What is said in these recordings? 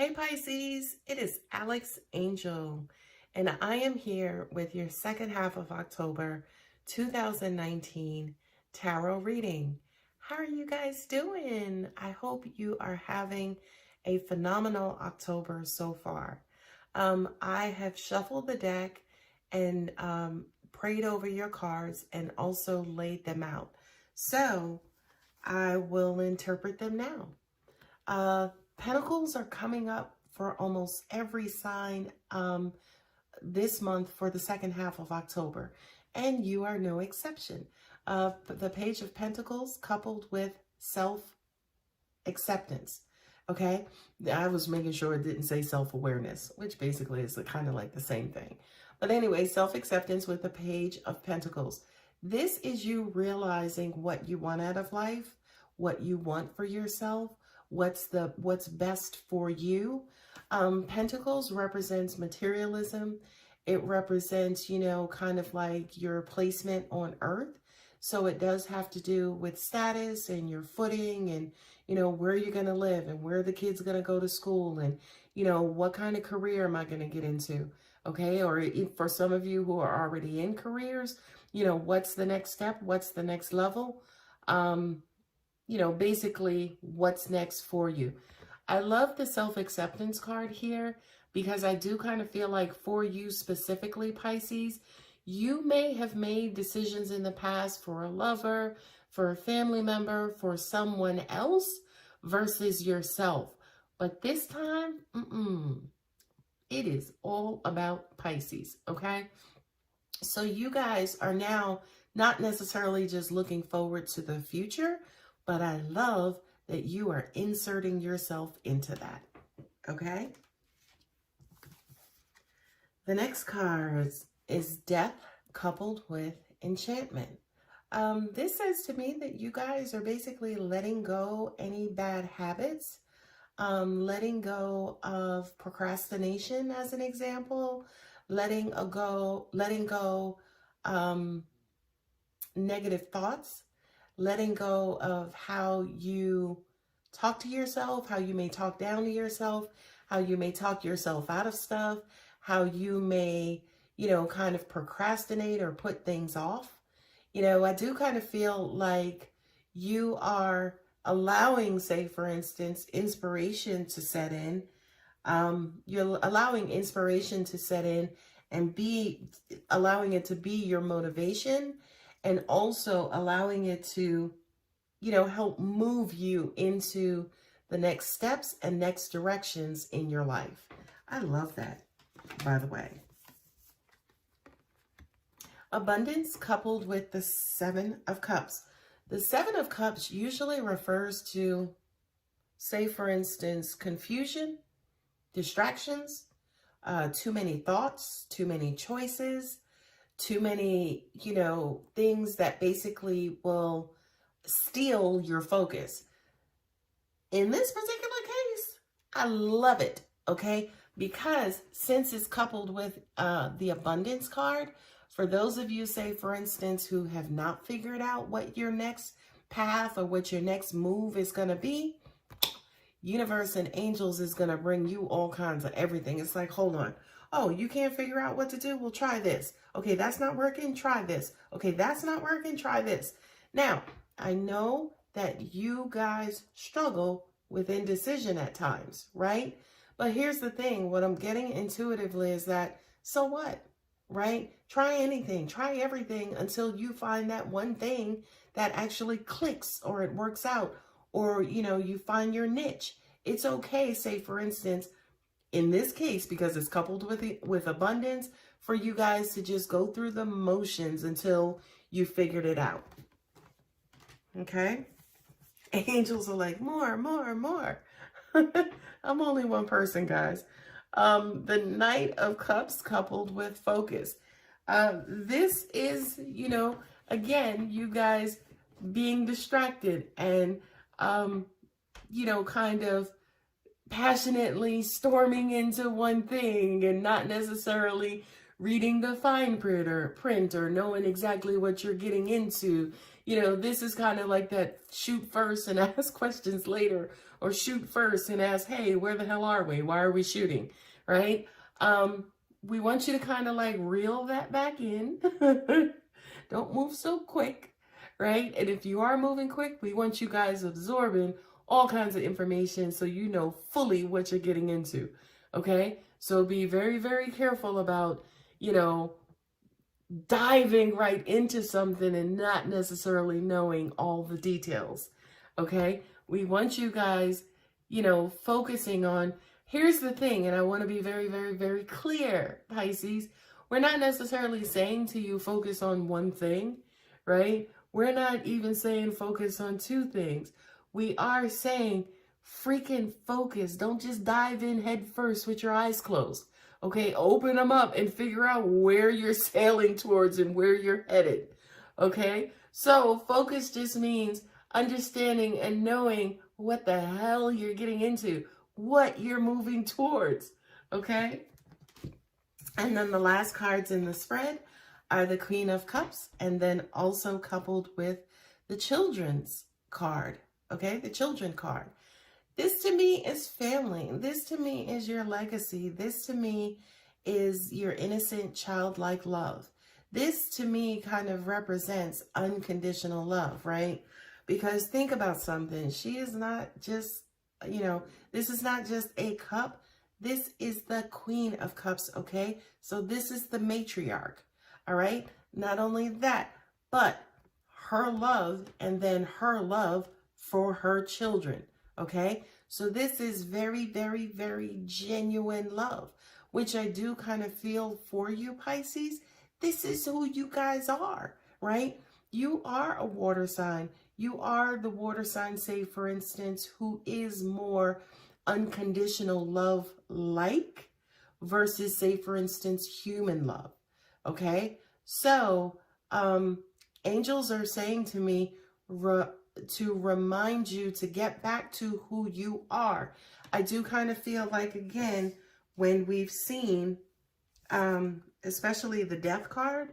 Hey Pisces, it is Alex Angel, and I am here with your second half of October 2019 tarot reading. How are you guys doing? I hope you are having a phenomenal October so far. I have shuffled the deck and prayed over your cards and also laid them out. So I will interpret them now. Pentacles are coming up for almost every sign this month for the second half of October, and you are no exception. The Page of Pentacles coupled with self-acceptance. Okay, I was making sure it didn't say self-awareness, which basically is kind of like the same thing. But anyway, self-acceptance with the Page of Pentacles. This is you realizing what you want out of life, what you want for yourself, what's best for you. Pentacles represents materialism. It represents, kind of like your placement on earth. So it does have to do with status and your footing and, where you're going to live and where the kids are going to go to school and, what kind of career am I going to get into? Okay. Or for some of you who are already in careers, what's the next step? What's the next level? Basically what's next for you. I love the self-acceptance card here because I do kind of feel like for you specifically, Pisces, you may have made decisions in the past for a lover, for a family member, for someone else versus yourself. But this time, it is all about Pisces, okay? So you guys are now not necessarily just looking forward to the future, but I love that you are inserting yourself into that, okay? The next card is Death coupled with Enchantment. This says to me that you guys are basically letting go any bad habits, letting go of procrastination as an example, letting go negative thoughts, letting go of how you talk to yourself, how you may talk down to yourself, how you may talk yourself out of stuff, how you may, kind of procrastinate or put things off. I do kind of feel like you are allowing, say, for instance, inspiration to set in. You're allowing inspiration to set in and allowing it to be your motivation, and also allowing it to, help move you into the next steps and next directions in your life. I love that, by the way. Abundance coupled with the Seven of Cups. The Seven of Cups usually refers to, say, for instance, confusion, distractions, too many thoughts, too many choices, too many, things that basically will steal your focus. In this particular case, I love it, okay? Because since it's coupled with the abundance card, for those of you, say, for instance, who have not figured out what your next path or what your next move is going to be, universe and angels is going to bring you all kinds of everything. It's like, hold on. Oh, you can't figure out what to do? Well, try this. Okay, that's not working. Try this. Okay, that's not working. Try this. Now, I know that you guys struggle with indecision at times, right? But here's the thing. What I'm getting intuitively is that, so what, right? Try anything. Try everything until you find that one thing that actually clicks or it works out, or, you find your niche. It's okay, say, for instance, in this case, because it's coupled with abundance, for you guys to just go through the motions until you figured it out. Okay? Angels are like, more, more, more. I'm only one person, guys. The Knight of Cups coupled with focus. This is, again, you guys being distracted and, kind of passionately storming into one thing and not necessarily reading the fine print or knowing exactly what you're getting into, this is kind of like that shoot first and ask questions later, or shoot first and ask, hey, where the hell are we? Why are we shooting? Right? We want you to kind of like reel that back in. Don't move so quick, right? And if you are moving quick, we want you guys absorbing all kinds of information so you know fully what you're getting into, okay? So be very, very careful about, diving right into something and not necessarily knowing all the details, okay? We want you guys, focusing on, here's the thing, and I want to be very, very, very clear, Pisces. We're not necessarily saying to you focus on one thing, right? We're not even saying focus on two things. We are saying freaking focus. Don't just dive in head first with your eyes closed. Okay, open them up and figure out where you're sailing towards and where you're headed. Okay, so focus just means understanding and knowing what the hell you're getting into, what you're moving towards. Okay, and then the last cards in the spread are the Queen of Cups, and then also coupled with the Children's card. Okay, the Children card. This to me is family. This to me is your legacy. This to me is your innocent, childlike love. This to me kind of represents unconditional love, right? Because think about something. She is not just, this is not just a cup. This is the Queen of Cups, okay? So this is the matriarch, all right? Not only that, but her love and then her love for her children. Okay, so this is very, very, very genuine love, which I do kind of feel for you, Pisces. This is who you guys are, right? You are a water sign. You are the water sign, say, for instance, who is more unconditional love like versus, say, for instance, human love. Okay, so angels are saying to me, to remind you to get back to who you are. I do kind of feel like, again, when we've seen, especially the Death card,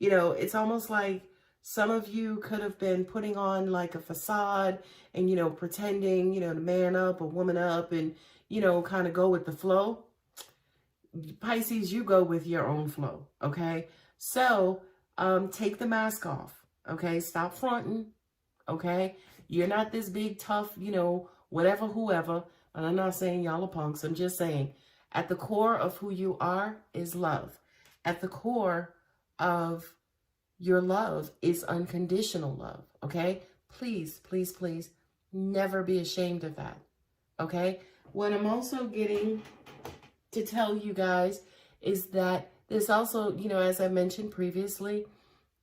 it's almost like some of you could have been putting on like a facade and, pretending, to man up or woman up and, kind of go with the flow. Pisces, you go with your own flow, okay? So, take the mask off, okay? Stop fronting. Okay, you're not this big, tough, whatever, whoever. And I'm not saying y'all are punks. I'm just saying at the core of who you are is love. At the core of your love is unconditional love. Okay, please, please, please never be ashamed of that. Okay, what I'm also getting to tell you guys is that this also, as I mentioned previously,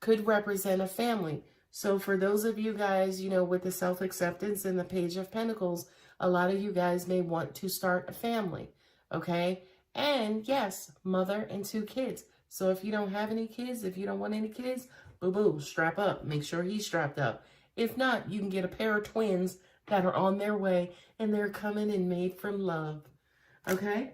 could represent a family. So for those of you guys, with the self-acceptance and the Page of Pentacles, a lot of you guys may want to start a family, okay? And yes, mother and 2 kids. So if you don't have any kids, if you don't want any kids, boo-boo, strap up. Make sure he's strapped up. If not, you can get a pair of twins that are on their way and they're coming and made from love, okay?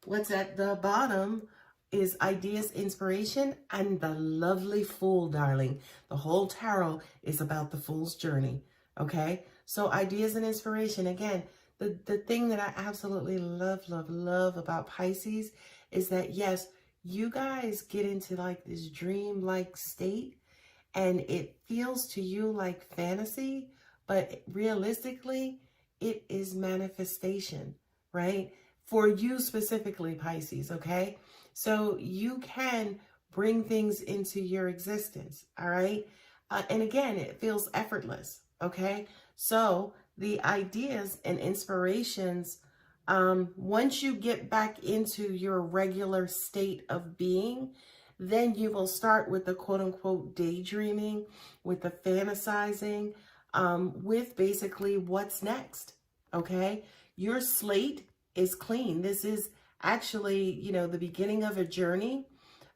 What's at the bottom is ideas, inspiration, and the lovely Fool, darling. The whole tarot is about the Fool's journey, okay? So ideas and inspiration, again, the thing that I absolutely love, love, love about Pisces is that, yes, you guys get into like this dream-like state and it feels to you like fantasy, but realistically, it is manifestation, right? For you specifically, Pisces, okay? So you can bring things into your existence, all right? And again, it feels effortless, okay? So the ideas and inspirations, once you get back into your regular state of being, then you will start with the quote-unquote daydreaming, with the fantasizing, with basically what's next, okay? Your slate is clean. This is actually, the beginning of a journey.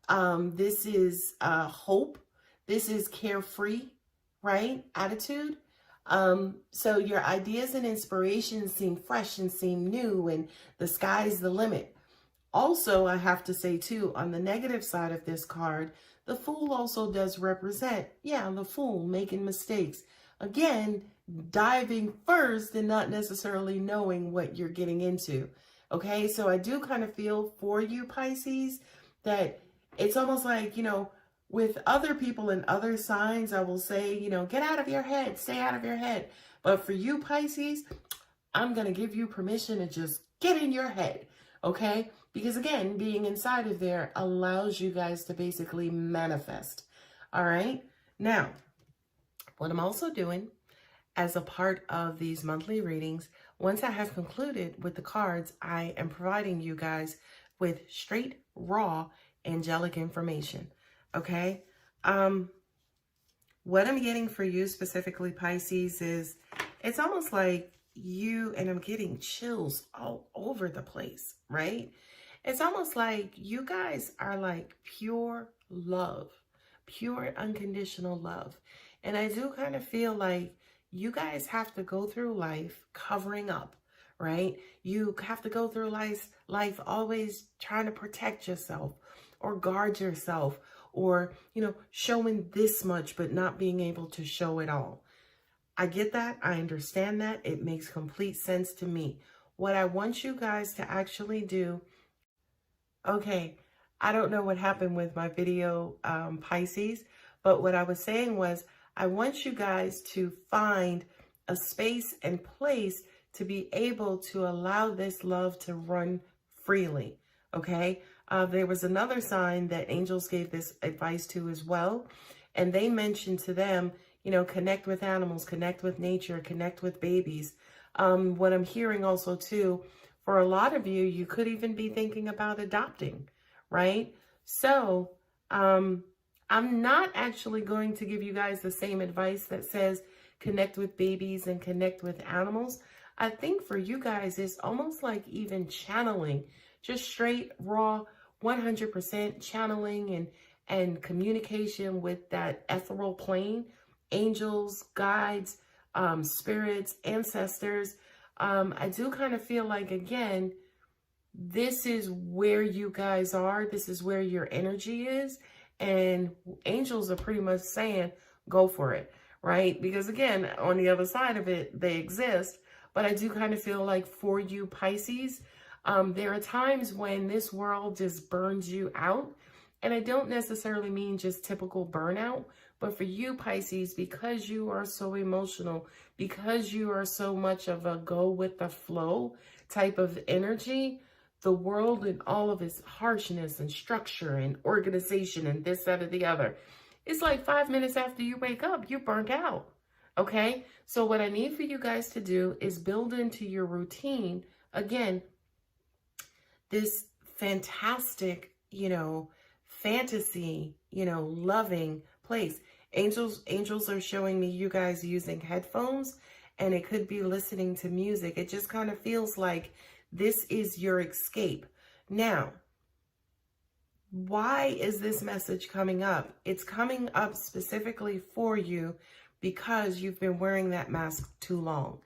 This is hope. This is carefree, right? Attitude. So your ideas and inspirations seem fresh and seem new, and the sky's the limit. Also, I have to say too, on the negative side of this card, The Fool also does represent, yeah, the fool making mistakes. Again, diving first and not necessarily knowing what you're getting into. Okay, so I do kind of feel for you, Pisces, that it's almost like, with other people and other signs, I will say, get out of your head, stay out of your head. But for you, Pisces, I'm going to give you permission to just get in your head, okay? Because again, being inside of there allows you guys to basically manifest, all right? Now, what I'm also doing as a part of these monthly readings, once I have concluded with the cards, I am providing you guys with straight, raw, angelic information, okay? What I'm getting for you specifically, Pisces, is it's almost like and I'm getting chills all over the place, right? It's almost like you guys are like pure love, pure unconditional love. And I do kind of feel like you guys have to go through life covering up, right? You have to go through life always trying to protect yourself or guard yourself or, showing this much but not being able to show it all. I get that. I understand that. It makes complete sense to me. What I want you guys to actually do, okay, I don't know what happened with my video, Pisces, but what I was saying was I want you guys to find a space and place to be able to allow this love to run freely, okay? There was another sign that angels gave this advice to as well, and they mentioned to them, connect with animals, connect with nature, connect with babies. What I'm hearing also too, for a lot of you, you could even be thinking about adopting, right? So I'm not actually going to give you guys the same advice that says connect with babies and connect with animals. I think for you guys, it's almost like even channeling, just straight, raw, 100% channeling and communication with that ethereal plane, angels, guides, spirits, ancestors. I do kind of feel like, again, this is where you guys are. This is where your energy is. And angels are pretty much saying, go for it, right? Because again, on the other side of it, they exist. But I do kind of feel like for you, Pisces, there are times when this world just burns you out. And I don't necessarily mean just typical burnout, but for you, Pisces, because you are so emotional, because you are so much of a go with the flow type of energy, the world and all of its harshness and structure and organization and this, that, or the other, it's like 5 minutes after you wake up, you're burnt out. Okay? So what I need for you guys to do is build into your routine, again, this fantastic, fantasy, loving place. Angels are showing me you guys using headphones, and it could be listening to music. It just kind of feels like this is your escape. Now, why is this message coming up? It's coming up specifically for you because you've been wearing that mask too long.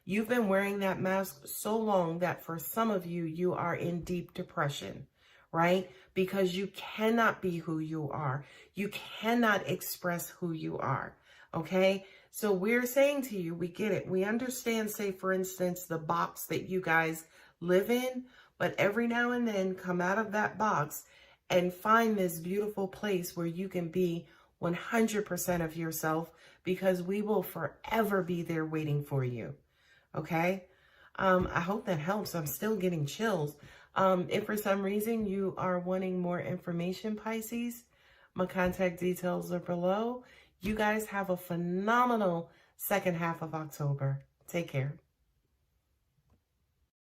You've been wearing that mask so long that for some of you, you are in deep depression, right? Because you cannot be who you are. You cannot express who you are, okay? So we're saying to you, we get it. We understand, say, for instance, the box that you guys live in, but every now and then come out of that box and find this beautiful place where you can be 100% of yourself, because we will forever be there waiting for you. Okay? I hope that helps. I'm still getting chills. If for some reason you are wanting more information, Pisces, my contact details are below. You guys have a phenomenal second half of October. Take care.